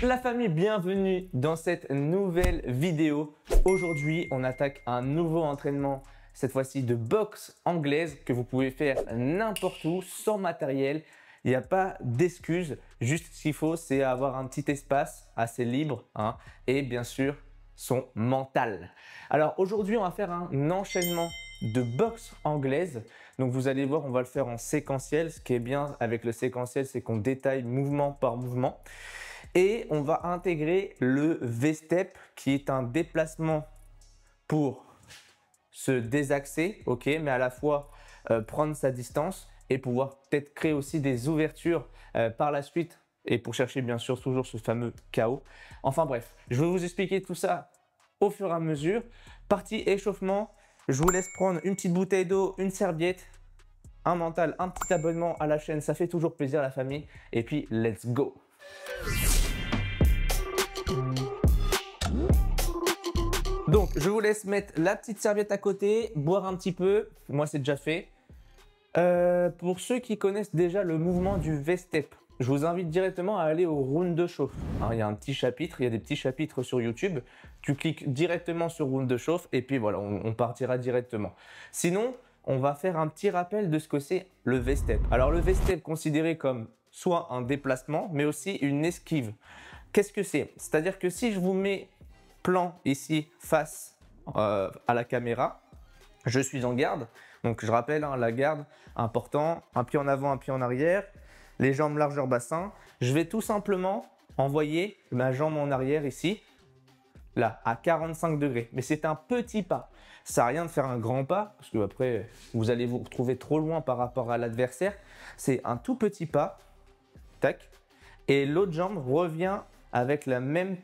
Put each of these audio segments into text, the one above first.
La famille, bienvenue dans cette nouvelle vidéo. Aujourd'hui, on attaque un nouveau entraînement, cette fois-ci de boxe anglaise que vous pouvez faire n'importe où, sans matériel. Il n'y a pas d'excuses, juste ce qu'il faut, c'est avoir un petit espace assez libre et bien sûr, son mental. Alors aujourd'hui, on va faire un enchaînement de boxe anglaise. Donc vous allez voir, on va le faire en séquentiel. Ce qui est bien avec le séquentiel, c'est qu'on détaille mouvement par mouvement. Et on va intégrer le V-step qui est un déplacement pour se désaxer, ok, mais à la fois prendre sa distance et pouvoir peut-être créer aussi des ouvertures par la suite et pour chercher bien sûr toujours ce fameux KO. Enfin bref, je vais vous expliquer tout ça au fur et à mesure. Partie échauffement, je vous laisse prendre une petite bouteille d'eau, une serviette, un mental, un petit abonnement à la chaîne, ça fait toujours plaisir la famille. Et puis let's go! Donc, je vous laisse mettre la petite serviette à côté, boire un petit peu. Moi, c'est déjà fait. Pour ceux qui connaissent déjà le mouvement du V-step, je vous invite directement à aller au round de chauffe. Alors, il y a un petit chapitre, il y a des petits chapitres sur YouTube. Tu cliques directement sur round de chauffe et puis voilà, on partira directement. Sinon, on va faire un petit rappel de ce que c'est le V-step. Alors, le V-step considéré comme soit un déplacement, mais aussi une esquive. Qu'est-ce que c'est? C'est-à-dire que si je vous mets plan ici face à la caméra, je suis en garde. Donc je rappelle la garde, important, un pied en avant, un pied en arrière, les jambes largeur bassin. Je vais tout simplement envoyer ma jambe en arrière ici, là, à 45 degrés. Mais c'est un petit pas. Ça sert à rien de faire un grand pas, parce que après vous allez vous retrouver trop loin par rapport à l'adversaire. C'est un tout petit pas, tac, et l'autre jambe revient avec la même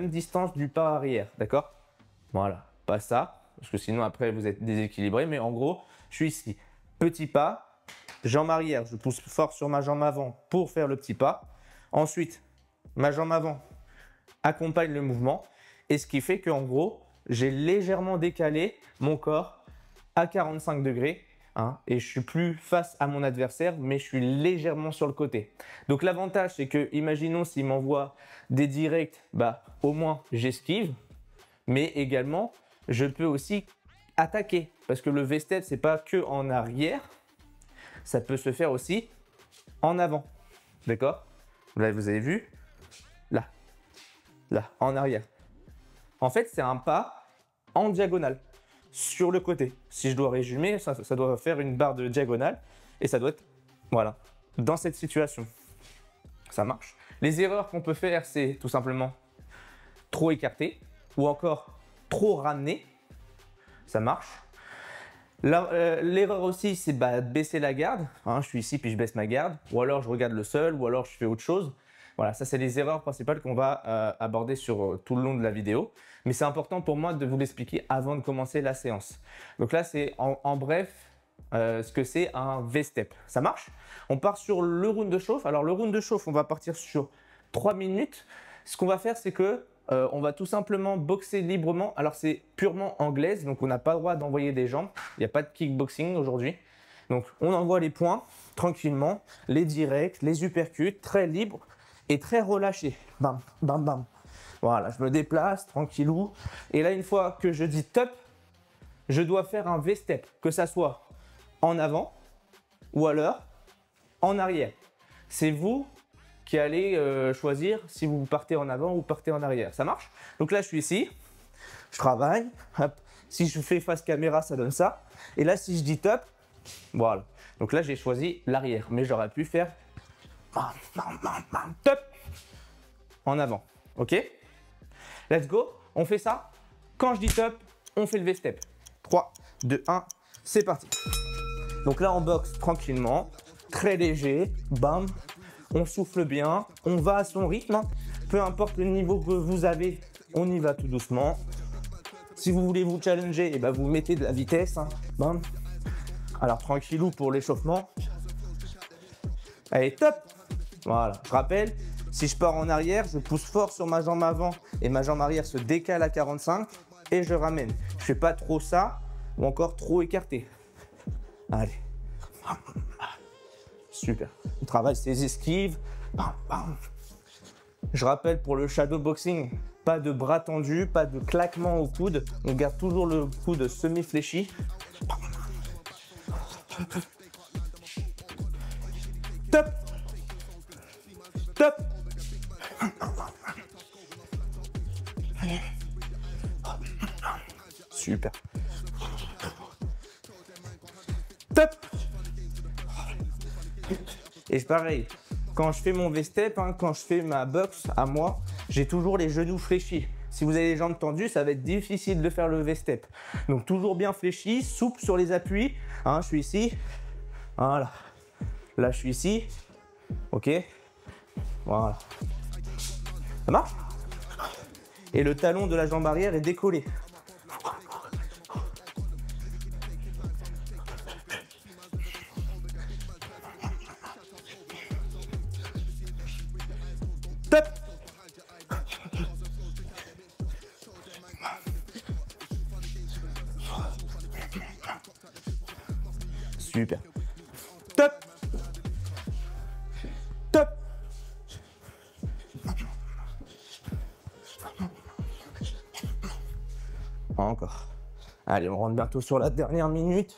distance du pas arrière, d'accord? Voilà, pas ça, parce que sinon après vous êtes déséquilibré, mais en gros, je suis ici. Petit pas, jambe arrière, je pousse fort sur ma jambe avant pour faire le petit pas. Ensuite, ma jambe avant accompagne le mouvement, et ce qui fait qu'en gros, j'ai légèrement décalé mon corps à 45 degrés, et je suis plus face à mon adversaire, mais je suis légèrement sur le côté. Donc l'avantage, c'est que, imaginons s'il m'envoie des directs, au moins j'esquive, mais également je peux aussi attaquer, parce que le V-step, c'est pas que en arrière, ça peut se faire aussi en avant, d'accord? Là, vous avez vu, là, en arrière. En fait, c'est un pas en diagonale. Sur le côté. Si je dois résumer, ça doit faire une barre de diagonale et ça doit être, voilà, dans cette situation. Ça marche. Les erreurs qu'on peut faire, c'est tout simplement trop écarter ou encore trop ramener. Ça marche. L'erreur aussi, c'est baisser la garde. Je suis ici puis je baisse ma garde. Ou alors je regarde le sol ou alors je fais autre chose. Voilà, ça c'est les erreurs principales qu'on va aborder sur tout le long de la vidéo. Mais c'est important pour moi de vous l'expliquer avant de commencer la séance. Donc là, c'est en bref ce que c'est un V-step. Ça marche? On part sur le round de chauffe. Alors le round de chauffe, on va partir sur 3 minutes. Ce qu'on va faire, c'est que on va tout simplement boxer librement. Alors c'est purement anglaise, donc on n'a pas le droit d'envoyer des jambes. Il n'y a pas de kickboxing aujourd'hui. Donc on envoie les points tranquillement, les directs, les uppercuts, très libre et très relâché. Bam, bam, bam. Voilà, je me déplace tranquillou. Et là, une fois que je dis top, je dois faire un V-step, que ça soit en avant ou alors en arrière. C'est vous qui allez choisir si vous partez en avant ou partez en arrière. Ça marche? Donc là, je suis ici, je travaille. Hop. Si je fais face caméra, ça donne ça. Et là, si je dis top, voilà. Donc là, j'ai choisi l'arrière, mais j'aurais pu faire top en avant. Ok? Let's go. On fait ça. Quand je dis top, on fait le V-step. 3, 2, 1, c'est parti. Donc là, on boxe tranquillement, très léger. Bam. On souffle bien. On va à son rythme. Peu importe le niveau que vous avez, on y va tout doucement. Si vous voulez vous challenger, vous mettez de la vitesse. Bam. Alors, tranquillou pour l'échauffement. Allez, top. Voilà, je rappelle, si je pars en arrière, je pousse fort sur ma jambe avant et ma jambe arrière se décale à 45 et je ramène. Je ne fais pas trop ça ou encore trop écarté. Allez. Super. On travaille ses esquives. Bam, bam. Je rappelle pour le shadow boxing, pas de bras tendus, pas de claquement au coude. On garde toujours le coude semi-fléchi. Top. Top. Super. Top. Et c'est pareil, quand je fais mon V-step, quand je fais ma boxe à moi, j'ai toujours les genoux fléchis. Si vous avez les jambes tendues, ça va être difficile de faire le V-step. Donc toujours bien fléchi, souple sur les appuis. Je suis ici. Voilà. Là, je suis ici. Ok. Voilà. Ça marche? Et le talon de la jambe arrière est décollé. Top. Super. Top. Top. Encore. Allez, on rentre bientôt sur la dernière minute.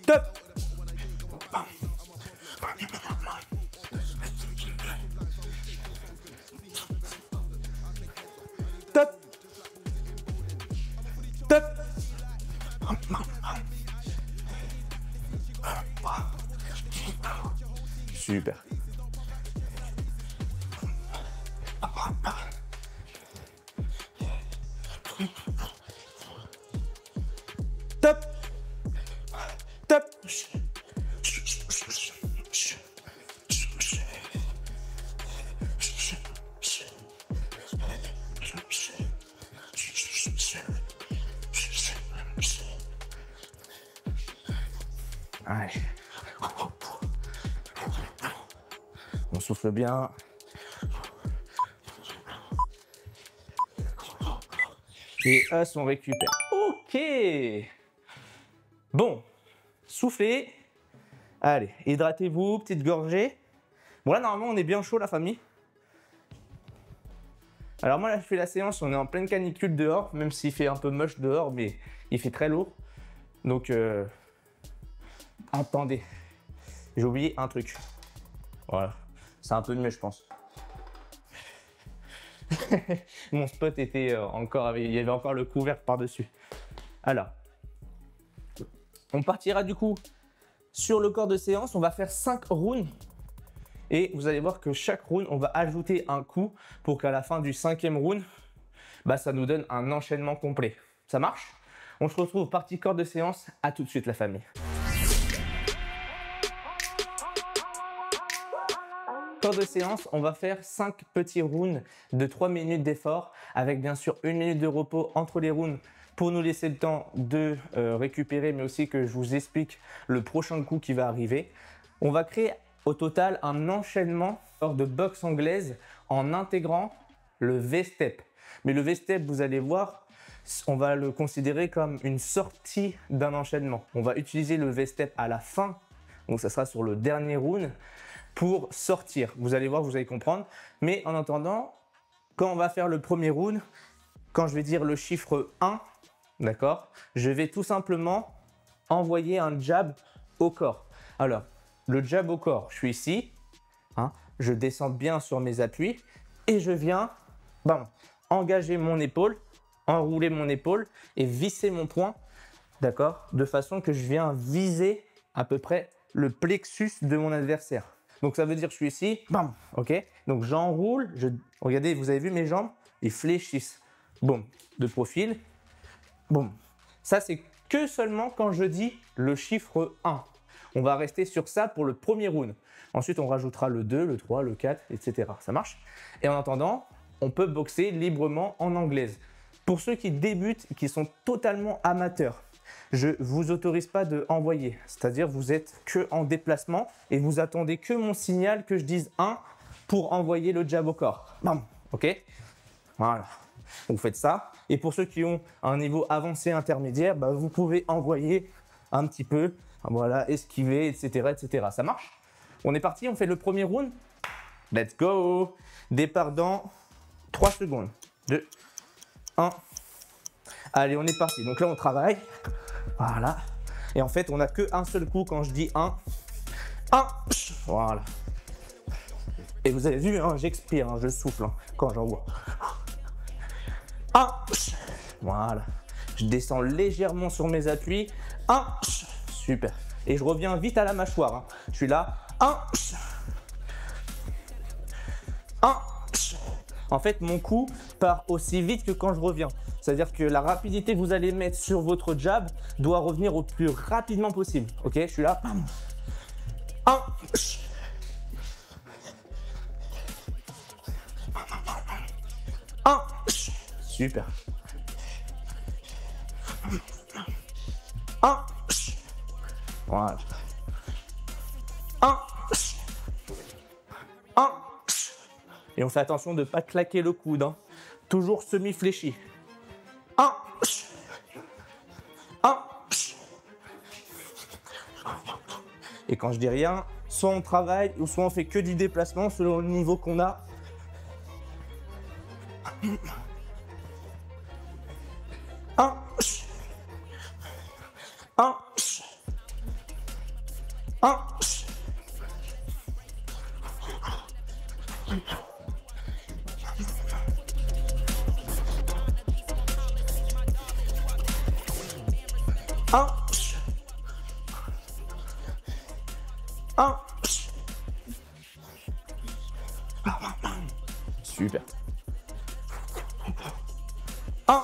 Top. Top. Top. Super. Top. Top. Allez. On souffle bien. Et on récupère. Ok. Bon. Soufflez. Allez, hydratez-vous, petite gorgée. Bon là, normalement, on est bien chaud, la famille. Alors moi, là, je fais la séance, on est en pleine canicule dehors, même s'il fait un peu moche dehors, mais il fait très lourd. Donc, attendez. J'ai oublié un truc. Voilà. C'est un peu mieux, je pense. Mon spot était encore, il y avait encore le couvercle par-dessus. Alors, on partira du coup sur le corps de séance. On va faire 5 rounds. Et vous allez voir que chaque round, on va ajouter un coup pour qu'à la fin du 5e round, ça nous donne un enchaînement complet. Ça marche? On se retrouve partie corps de séance. À tout de suite, la famille. Corps de séance, on va faire 5 petits rounds de 3 minutes d'effort avec bien sûr 1 minute de repos entre les rounds pour nous laisser le temps de récupérer, mais aussi que je vous explique le prochain coup qui va arriver. On va créer au total un enchaînement de boxe anglaise en intégrant le V-step. Mais le V-step, vous allez voir, on va le considérer comme une sortie d'un enchaînement. On va utiliser le V-step à la fin, donc ça sera sur le dernier round, pour sortir. Vous allez voir, vous allez comprendre. Mais en attendant, quand on va faire le premier round, quand je vais dire le chiffre 1, d'accord, je vais tout simplement envoyer un jab au corps. Alors, le jab au corps, je suis ici, je descends bien sur mes appuis et je viens engager mon épaule, enrouler mon épaule et visser mon poing, d'accord, de façon que je viens viser à peu près le plexus de mon adversaire. Donc ça veut dire que je suis ici, bam, ok. Donc j'enroule, regardez, vous avez vu mes jambes, ils fléchissent. Boum, de profil, boum. Ça c'est que seulement quand je dis le chiffre 1. On va rester sur ça pour le premier round. Ensuite, on rajoutera le 2, le 3, le 4, etc. Ça marche? Et en attendant, on peut boxer librement en anglaise. Pour ceux qui débutent, qui sont totalement amateurs, je ne vous autorise pas de envoyer. C'est-à-dire, vous êtes que en déplacement et vous attendez que mon signal, que je dise 1 pour envoyer le jab au corps. Bam, ok? Voilà. Vous faites ça. Et pour ceux qui ont un niveau avancé intermédiaire, vous pouvez envoyer un petit peu Voilà, esquiver, etc., etc. Ça marche? On est parti, on fait le premier round. Let's go. Départ dans 3 secondes. 2, 1. Allez, on est parti. Donc là, on travaille. Voilà. Et en fait, on n'a qu'un seul coup quand je dis 1. 1. Voilà. Et vous avez vu, hein, j'expire, hein, je souffle hein, quand j'envoie. 1. Voilà. Je descends légèrement sur mes appuis. 1. Super. Et je reviens vite à la mâchoire. Hein. Je suis là. 1. 1. En fait, mon coup part aussi vite que quand je reviens. C'est-à-dire que la rapidité que vous allez mettre sur votre jab doit revenir au plus rapidement possible. Ok, je suis là. 1. 1. Super. 1. Voilà. 1. 1. Et on fait attention de ne pas claquer le coude. Hein. Toujours semi-fléchi. 1. 1. Et quand je dis rien, soit on travaille ou soit on fait que du déplacement selon le niveau qu'on a. 1. 1. 1. 1. 1. Super. 1.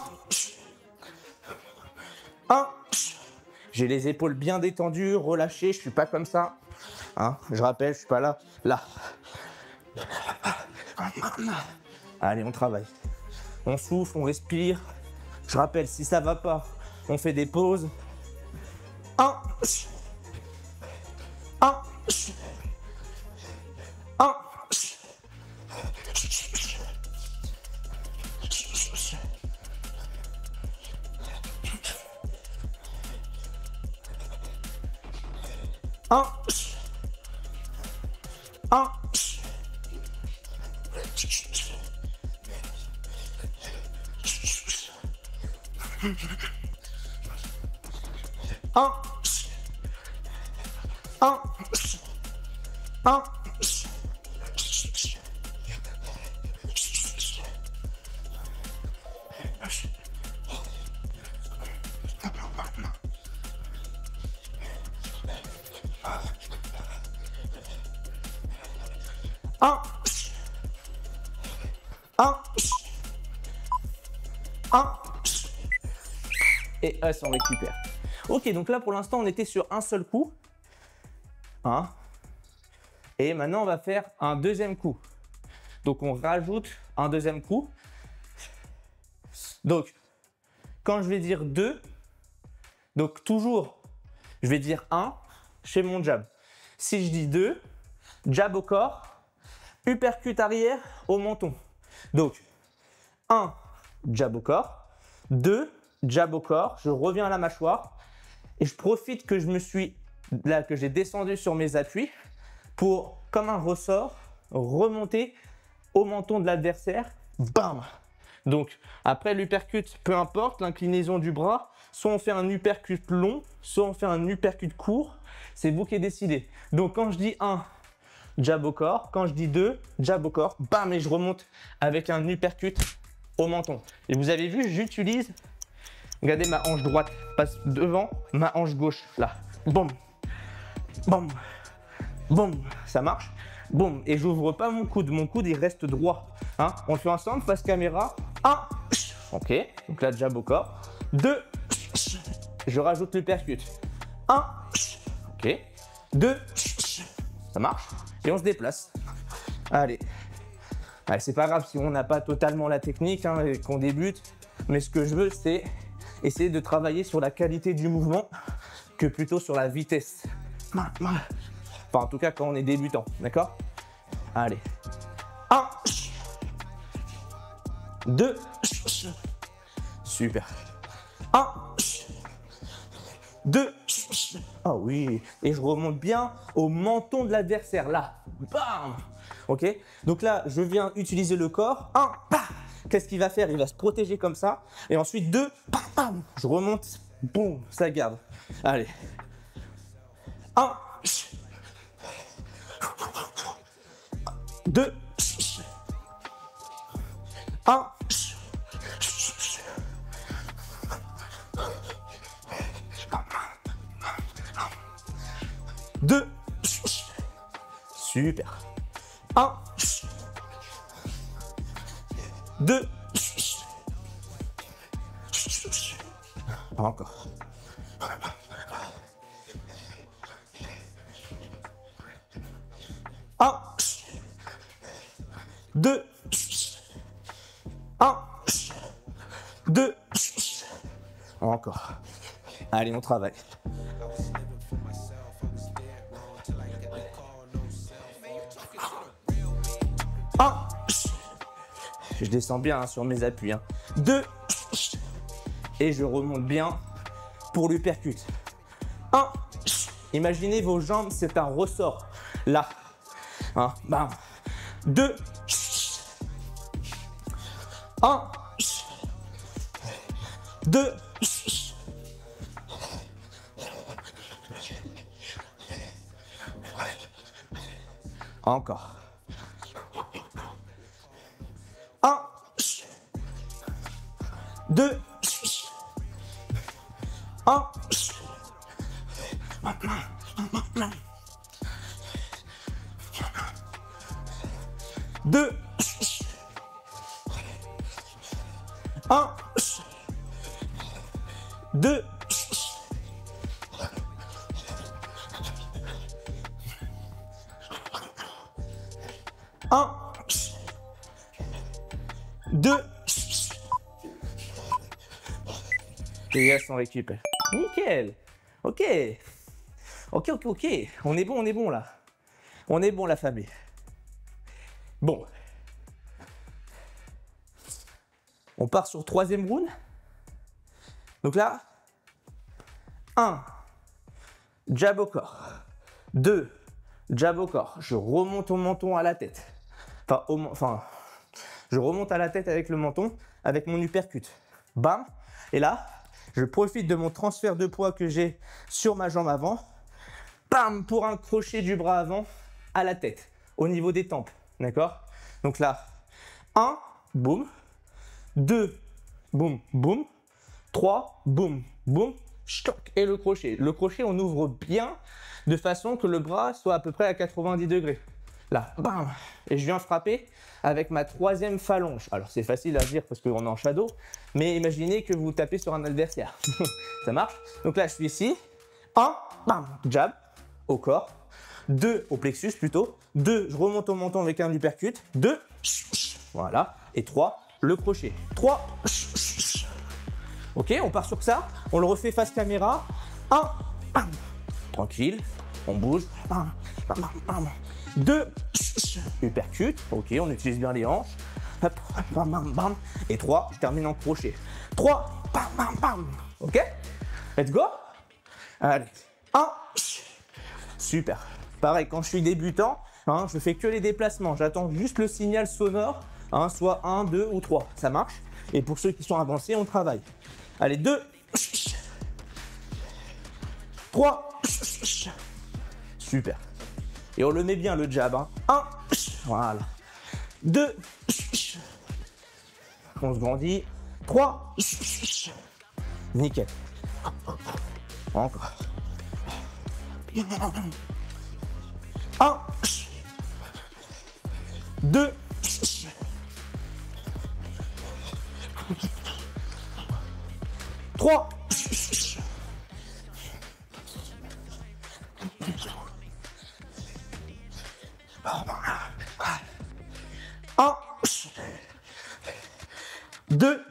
1. J'ai les épaules bien détendues, relâchées, je suis pas comme ça. Hein, je rappelle, je suis pas là. Là. Allez, on travaille. On souffle, on respire. Je rappelle, si ça va pas, on fait des pauses. 1. 1. 1. 1. 1. 1. 1. 1. 1. 1. 1. Et on récupère. Ok, donc là pour l'instant on était sur un seul coup. 1. Et maintenant on va faire un deuxième coup. Donc on rajoute un deuxième coup. Donc quand je vais dire 2, donc toujours je vais dire 1, je fais mon jab. Si je dis 2, jab au corps, uppercut arrière au menton. Donc 1, jab au corps, 2, jab au corps, je reviens à la mâchoire et je profite que que j'ai descendu sur mes appuis pour, comme un ressort, remonter au menton de l'adversaire. Bam! Donc après l'uppercut, peu importe l'inclinaison du bras, soit on fait un uppercut long, soit on fait un uppercut court, c'est vous qui décidez. Donc quand je dis 1, jab au corps, quand je dis 2, jab au corps, bam, et je remonte avec un uppercut au menton. Et vous avez vu, j'utilise, regardez, ma hanche droite passe devant ma hanche gauche, là. Boum, boum, boum, ça marche. Boum, et j'ouvre pas mon coude il reste droit. Hein, on le fait ensemble, face caméra. 1, ok, donc là, jab au corps. 2, je rajoute l'uppercut. 1, ok, 2, ça marche. Et on se déplace. Allez. Allez, c'est pas grave si on n'a pas totalement la technique hein, et qu'on débute. Mais ce que je veux, c'est essayer de travailler sur la qualité du mouvement que plutôt sur la vitesse. Enfin, en tout cas, quand on est débutant. D'accord? Allez. 1. 2. Super. 1. 2. Ah oui. Et je remonte bien au menton de l'adversaire. Là. Bam. Ok. Donc là, je viens utiliser le corps. 1, qu'est-ce qu'il va faire? Il va se protéger comme ça. Et ensuite 2, bam. Je remonte. Boum. Ça garde. Allez. 1, 2, 1, 2, super. 1, 2, encore. 1, 2, 1, 2, encore. Allez, on travaille. 1, je descends bien sur mes appuis. 2, et je remonte bien pour l'uppercut. 1, imaginez vos jambes, c'est un ressort. Là, bam. 2, 1, 2, encore. 1, 2, 1, 2, 1, 2, 1, 2. Et yes, on récupère. Nickel. Ok. Ok. On est bon là. On est bon la famille. Bon. On part sur troisième round. Donc là, 1, jab au corps. 2, jab au corps. Je remonte au menton à la tête. Je remonte à la tête avec le menton, avec mon uppercut. Bam. Et là, je profite de mon transfert de poids que j'ai sur ma jambe avant. Bam, pour un crochet du bras avant à la tête, au niveau des tempes. D'accord? Donc là, 1, boum. 2, boum, boum. 3, boum, boum. Stock. Et le crochet. Le crochet, on ouvre bien de façon que le bras soit à peu près à 90 degrés. Là, bam. Et je viens frapper avec ma troisième phalange. Alors, c'est facile à dire parce qu'on est en shadow, mais imaginez que vous tapez sur un adversaire. Ça marche? Donc là, je suis ici. 1, bam, jab au corps. 2, au plexus plutôt. 2, je remonte au menton avec un uppercut. 2, voilà. Et 3, le crochet. 3, ok, on part sur ça. On le refait face caméra. 1, bam, tranquille. On bouge. 2, uppercut. Ok, on utilise bien les hanches. Hop, bam, bam, bam. Et 3, je termine en crochet. 3, bam, bam, bam. Ok, let's go. Allez, 1, super. Pareil, quand je suis débutant, je fais que les déplacements. J'attends juste le signal sonore, soit 1, 2 ou 3. Ça marche. Et pour ceux qui sont avancés, on travaille. Allez, 2, 3, super. Et on le met bien le jab. 1, voilà. 2, on se grandit. 3, nickel. Encore. 1, 2, 3, 1, 2,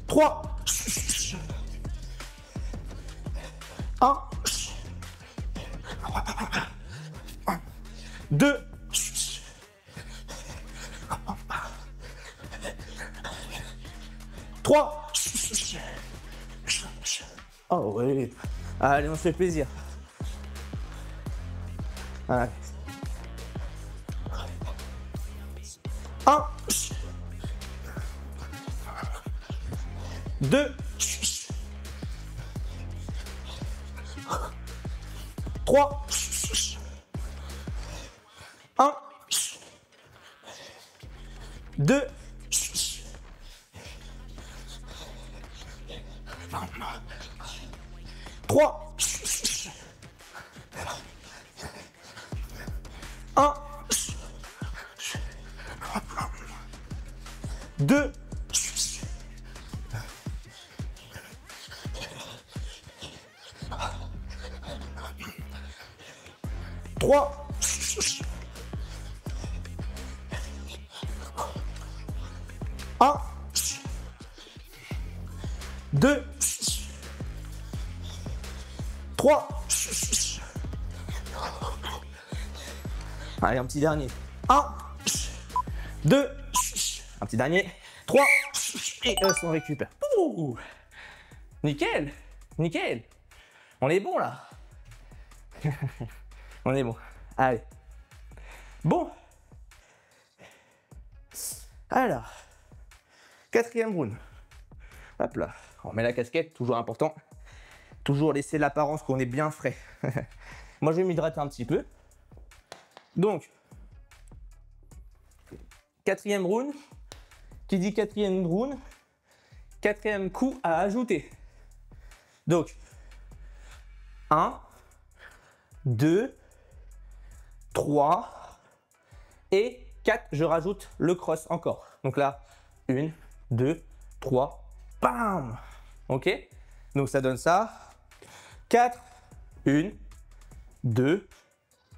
3, 1, 2, 3, Oh oui. Allez, on se fait plaisir. Allez. 1, 2, 3, 1, 2, 3, 1, 2, 3, 1, 2, 3. Allez, un petit dernier. 1, 2, un petit dernier. 3, et on récupère. Ouh, nickel, nickel. On est bon là. On est bon. Allez. Bon. Alors, 4e round. Hop là. On remet la casquette, toujours important. Toujours laisser l'apparence qu'on est bien frais. Moi, je vais m'hydrater un petit peu. Donc, 4e round. Qui dit 4e round, 4e coup à ajouter. Donc, 1, 2, 3 et 4. Je rajoute le cross encore. Donc là, 1, 2, 3, bam. Ok. Donc ça donne ça. 4, 1, 2,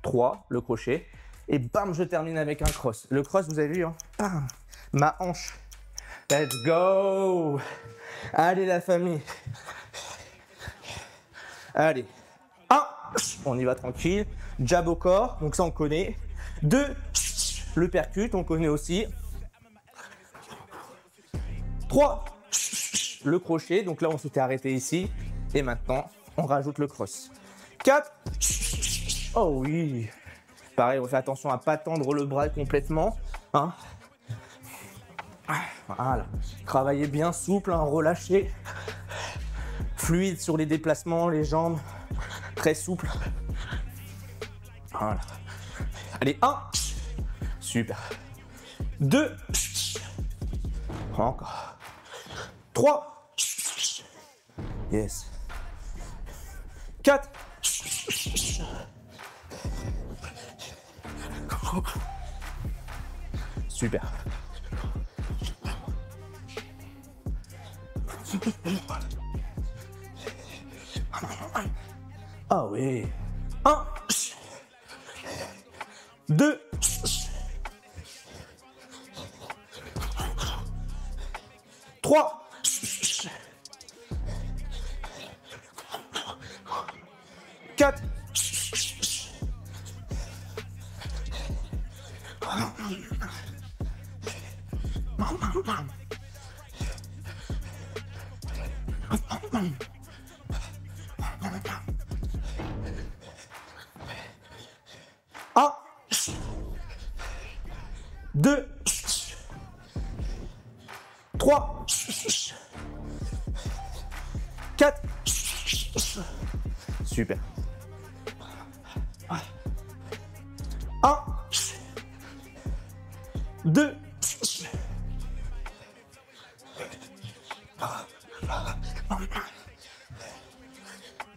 3, le crochet. Et bam, je termine avec un cross. Le cross, vous avez vu, hein, bam, ma hanche. Let's go. Allez, la famille. Allez. 1, on y va tranquille. Jab au corps, donc ça on connaît. 2, le percute, on connaît aussi. 3, le crochet, donc là on s'était arrêté ici. Et maintenant, on rajoute le cross. 4, oh oui. Pareil, on fait attention à ne pas tendre le bras complètement. Hein. Voilà. Travaillez bien souple, hein, relâché. Fluide sur les déplacements, les jambes. Très souple. Voilà. Allez, 1. Super. 2. Encore. 3. Yes. 4. Super. Ah oui. 1, 2, 3, 4, 1, 2, 3, 4. Super. 1, 2,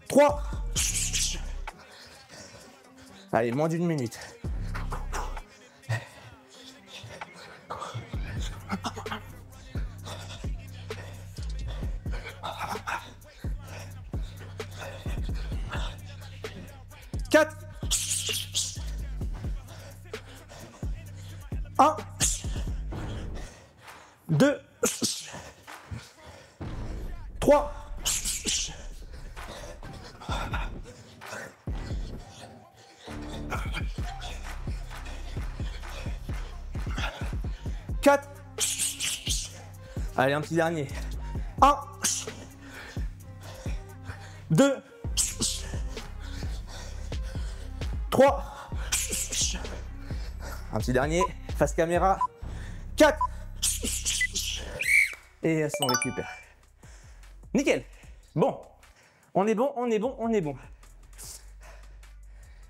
3. Allez, moins d'1 minute. 4. 1, 2, 3. 4. Allez, un petit dernier. 1, 2, 3, un petit dernier, face caméra, 4, et on récupère. Nickel. Bon, on est bon, on est bon, on est bon.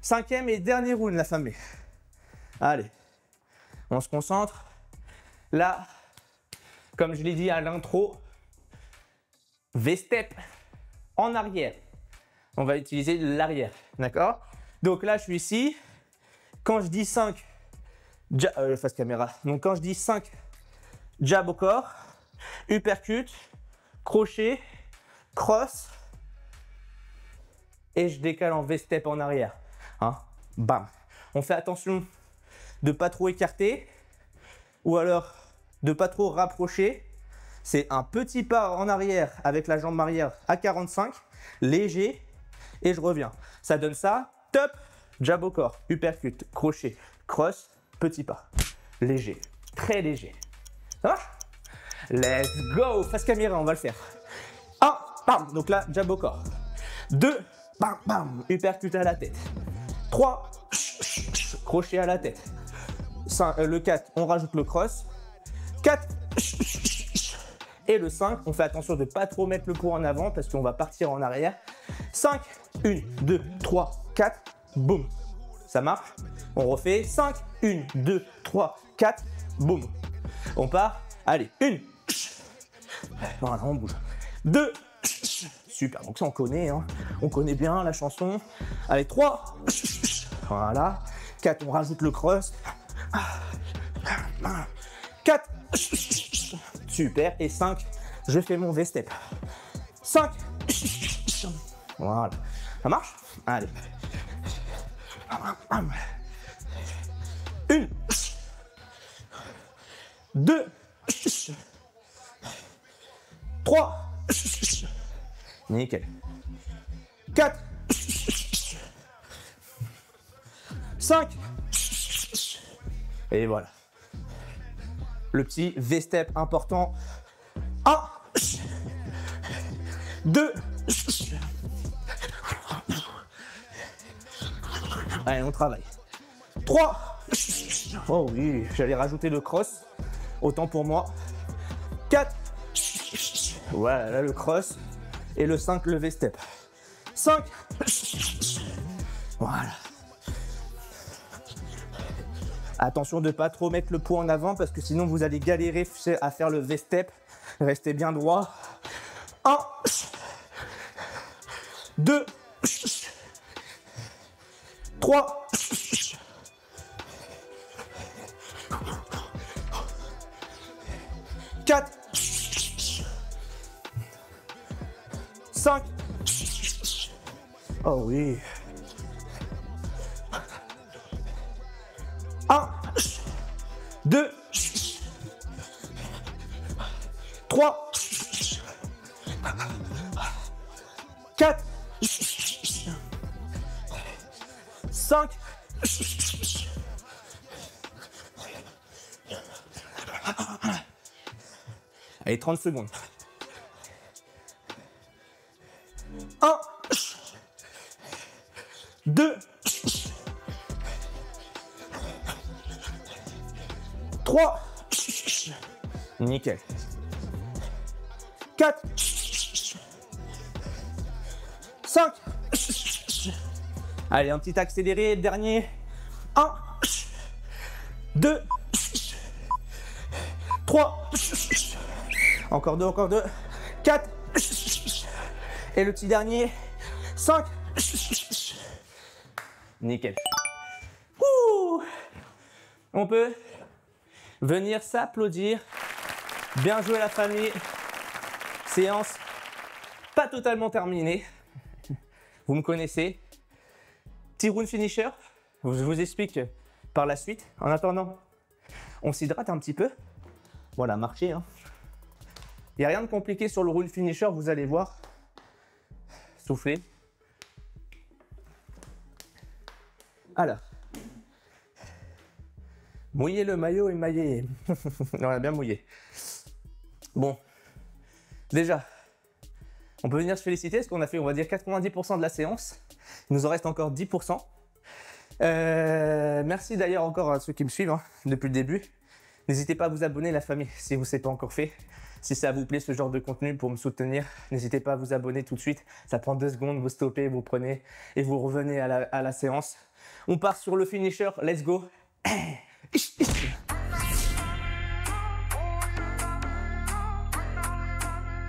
5e et dernier round, la famille. Allez, on se concentre. Là, comme je l'ai dit à l'intro, V-step en arrière. On va utiliser l'arrière, d'accord? Donc là, je suis ici. Quand je dis 5, face caméra. Donc quand je dis 5, jab au corps, uppercut, crochet, cross, et je décale en V-step en arrière. Hein? Bam. On fait attention de pas trop écarter ou alors de pas trop rapprocher. C'est un petit pas en arrière avec la jambe arrière à 45, léger, et je reviens. Ça donne ça, top, jab au corps, uppercut, crochet, cross, petit pas, léger, très léger. Ça marche? Let's go, face caméra, on va le faire. 1, bam, donc là, jab au corps. 2, bam, bam, uppercut à la tête. 3, crochet à la tête. 5, le 4, on rajoute le cross. 4, et le 5, on fait attention de ne pas trop mettre le poids en avant parce qu'on va partir en arrière. 5, 1, 2, 3, 4, boum. Ça marche. On refait 5, 1, 2, 3, 4, boum. On part. Allez, 1. Voilà, on bouge. 2. Super, donc ça on connaît, hein. On connaît bien la chanson. Allez, 3. Voilà. 4, on rajoute le cross. 4. Super. Et 5, je fais mon V-step. 5. Voilà. Ça marche? Allez. 1. 2. 3. Nickel. 4. 5. Et voilà. Le petit V-step important. 1. 2. Allez, on travaille. 3. Oh oui, j'allais rajouter le cross. Autant pour moi. 4. Voilà, là le cross. Et le 5, le V-step. 5. Voilà. Attention de ne pas trop mettre le poids en avant parce que sinon vous allez galérer à faire le V-step. Restez bien droit. 1. 2. 3. 4. 5. Oh oui. 1. 2. 3. 4. 5. Allez, 30 secondes. 1. 2. 3. Nickel. 4. 5. Allez, un petit accéléré, dernier. 1. 2. 3. Encore 2, encore 2. 4. Et le petit dernier. 5. Nickel. Ouh. On peut venir s'applaudir. Bien joué la famille. Séance pas totalement terminée. Vous me connaissez. Petit round finisher. Je vous explique par la suite. En attendant, on s'hydrate un petit peu. Voilà, marcher. Hein. Il n'y a rien de compliqué sur le round finisher, vous allez voir. Soufflez. Alors. Mouillez le maillot émaillé. On a bien mouillé. Bon. Déjà, On peut venir se féliciter parce qu'on a fait, on va dire, 90% de la séance. Il nous en reste encore 10%. Merci d'ailleurs encore à ceux qui me suivent hein, depuis le début. N'hésitez pas à vous abonner la famille si vous ne l'avez pas encore fait. Si ça vous plaît ce genre de contenu pour me soutenir, n'hésitez pas à vous abonner tout de suite. Ça prend 2 secondes, vous stoppez, vous prenez et vous revenez à la séance. On part sur le finisher, let's go.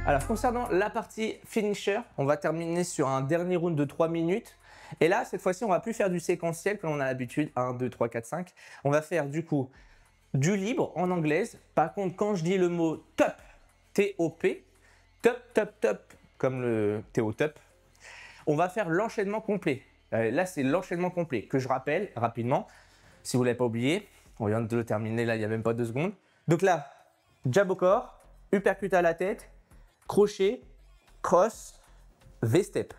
Alors concernant la partie finisher, on va terminer sur un dernier round de 3 minutes. Et là, cette fois-ci, on va plus faire du séquentiel comme on a l'habitude, 1, 2, 3, 4, 5. On va faire du coup du libre en anglaise. Par contre, quand je dis le mot top, T-O-P, top, top, top, comme le T-O top, on va faire l'enchaînement complet. Là, c'est l'enchaînement complet que je rappelle rapidement, si vous ne l'avez pas oublié. On vient de le terminer, là, il n'y a même pas 2 secondes. Donc là, jab au corps, uppercut à la tête, crochet, cross, V-step.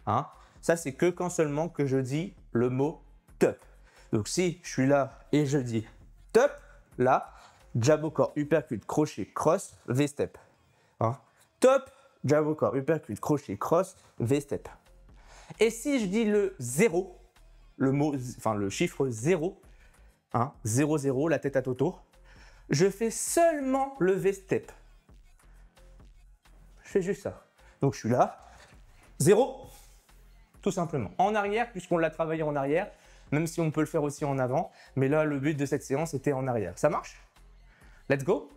Hein? Ça, c'est que quand seulement que je dis le mot top. Donc, si je suis là et je dis top, là, jab au corps, uppercut, crochet, cross, V-step. Hein? Top, jab au corps, uppercut, crochet, cross, V-step. Et si je dis le 0, le chiffre 0, hein, 0, 0, la tête à toto, je fais seulement le V-step. Je fais juste ça. Donc, je suis là, 0, tout simplement. En arrière, puisqu'on l'a travaillé en arrière, même si on peut le faire aussi en avant. Mais là, le but de cette séance était en arrière. Ça marche? Let's go.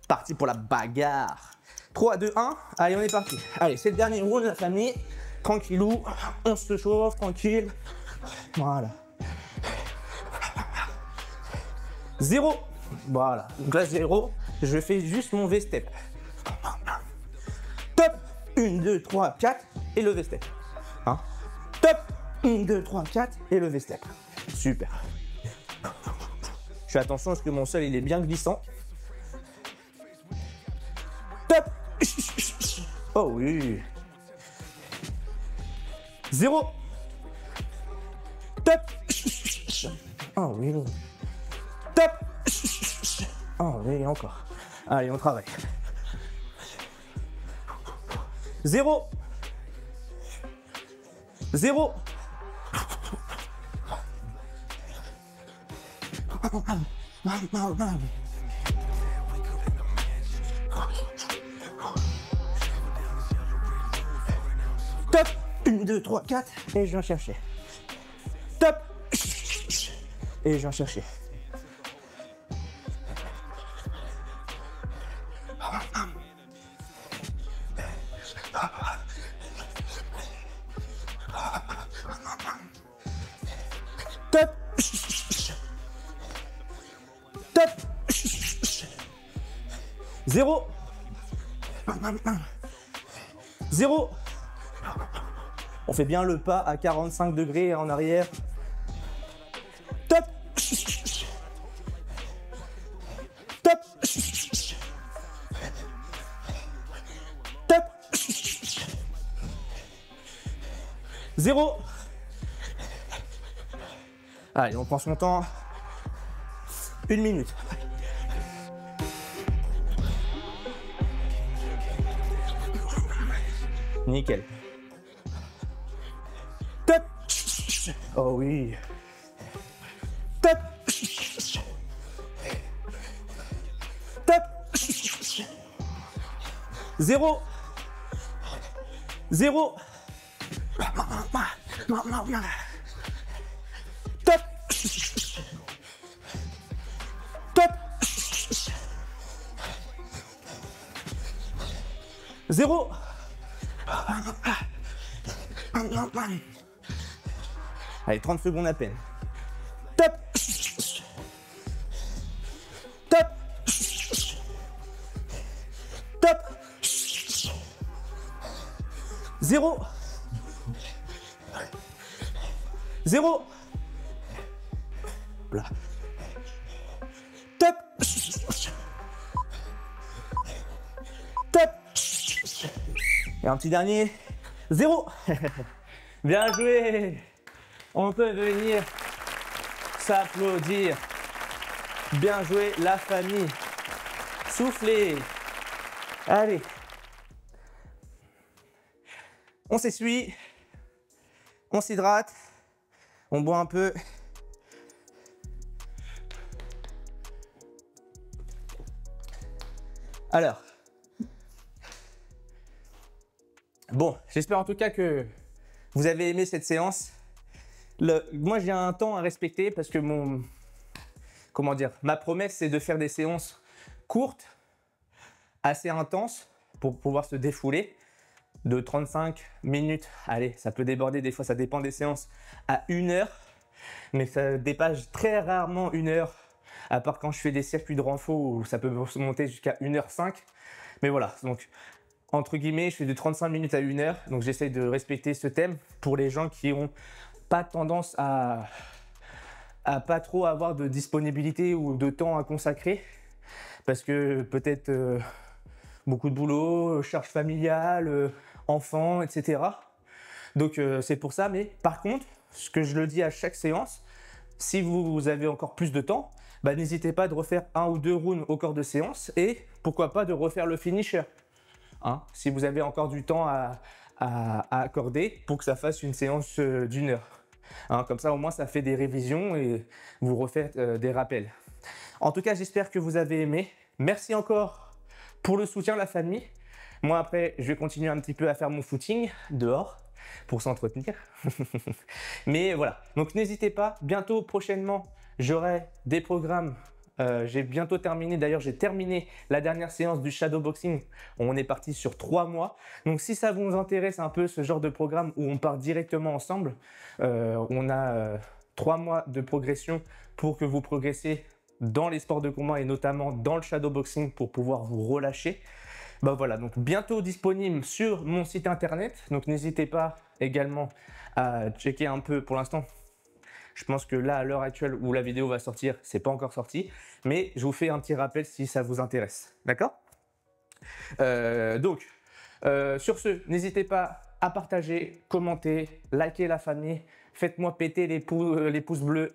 Parti pour la bagarre. 3, 2, 1. Allez, on est parti. Allez, c'est le dernier round, la famille. Tranquillou. On se chauffe, tranquille. Voilà. 0. Voilà. Donc là, 0. Je fais juste mon V-step. Top. 1, 2, 3, 4. Et le V-step. Hein? Top. 1, 2, 3, 4. Et le V-step. Super. Je fais attention parce que mon sol, il est bien glissant. Top. Oh oui. 0. Top. Oh oui. Top. Oh oui, encore. Allez, on travaille. 0. 0. Top. 1, 2, 3, 4. Et je viens chercher. Top. Et je viens chercher. Top. Top. 0. 0. On fait bien le pas à 45 degrés en arrière. Top. Top. Top. 0. Allez, on prend son temps. 1 minute. Nickel. Top. Oh oui. Top. Top. 0. 0. Top. Top. 0. Allez, 30 secondes à peine. Top. Top. Top. 0. 0. Là. Top. Top. Et un petit dernier. 0. Bien joué. On peut venir s'applaudir. Bien joué la famille. Soufflez. Allez. On s'essuie, on s'hydrate, on boit un peu. Alors, bon, j'espère en tout cas que vous avez aimé cette séance. Moi, j'ai un temps à respecter parce que ma promesse, c'est de faire des séances courtes, assez intenses pour pouvoir se défouler de 35 minutes. Allez, ça peut déborder des fois, ça dépend des séances, à 1 heure, mais ça dépasse très rarement 1 heure, à part quand je fais des circuits de renfort où ça peut monter jusqu'à 1h05. Mais voilà, donc entre guillemets, je fais de 35 minutes à 1 heure, donc j'essaie de respecter ce thème pour les gens qui ont pas tendance à pas trop avoir de disponibilité ou de temps à consacrer, parce que peut-être beaucoup de boulot, charge familiale, enfants, etc. Donc c'est pour ça, mais par contre, ce que je le dis à chaque séance, si vous avez encore plus de temps, bah, n'hésitez pas de refaire 1 ou 2 rounds au corps de séance et pourquoi pas de refaire le finisher. Hein, si vous avez encore du temps à accorder pour que ça fasse une séance d'1 heure. Hein, comme ça, au moins, ça fait des révisions et vous refaites des rappels. En tout cas, j'espère que vous avez aimé. Merci encore pour le soutien, la famille. Moi, après, je vais continuer un petit peu à faire mon footing dehors pour s'entretenir. Mais voilà, donc n'hésitez pas. Bientôt, prochainement, j'aurai des programmes. J'ai bientôt terminé, d'ailleurs j'ai terminé la dernière séance du shadowboxing. On est parti sur 3 mois. Donc si ça vous intéresse un peu ce genre de programme où on part directement ensemble, on a 3 mois de progression pour que vous progressiez dans les sports de combat et notamment dans le shadowboxing pour pouvoir vous relâcher. Bah voilà, donc bientôt disponible sur mon site internet. Donc n'hésitez pas également à checker un peu pour l'instant. Je pense que là, à l'heure actuelle où la vidéo va sortir, c'est pas encore sorti. Mais je vous fais un petit rappel si ça vous intéresse. D'accord? Sur ce, n'hésitez pas à partager, commenter, liker la famille. Faites-moi péter les pouces bleus,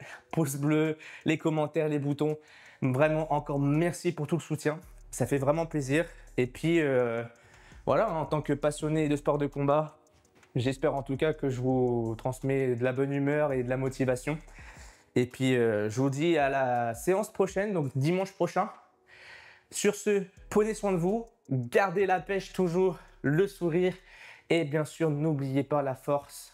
les commentaires, les boutons. Vraiment, encore merci pour tout le soutien. Ça fait vraiment plaisir. Et puis, voilà, en tant que passionné de sport de combat, j'espère en tout cas que je vous transmets de la bonne humeur et de la motivation. Et puis, je vous dis à la séance prochaine, donc dimanche prochain. Sur ce, prenez soin de vous, gardez la pêche toujours, le sourire. Et bien sûr, n'oubliez pas la force.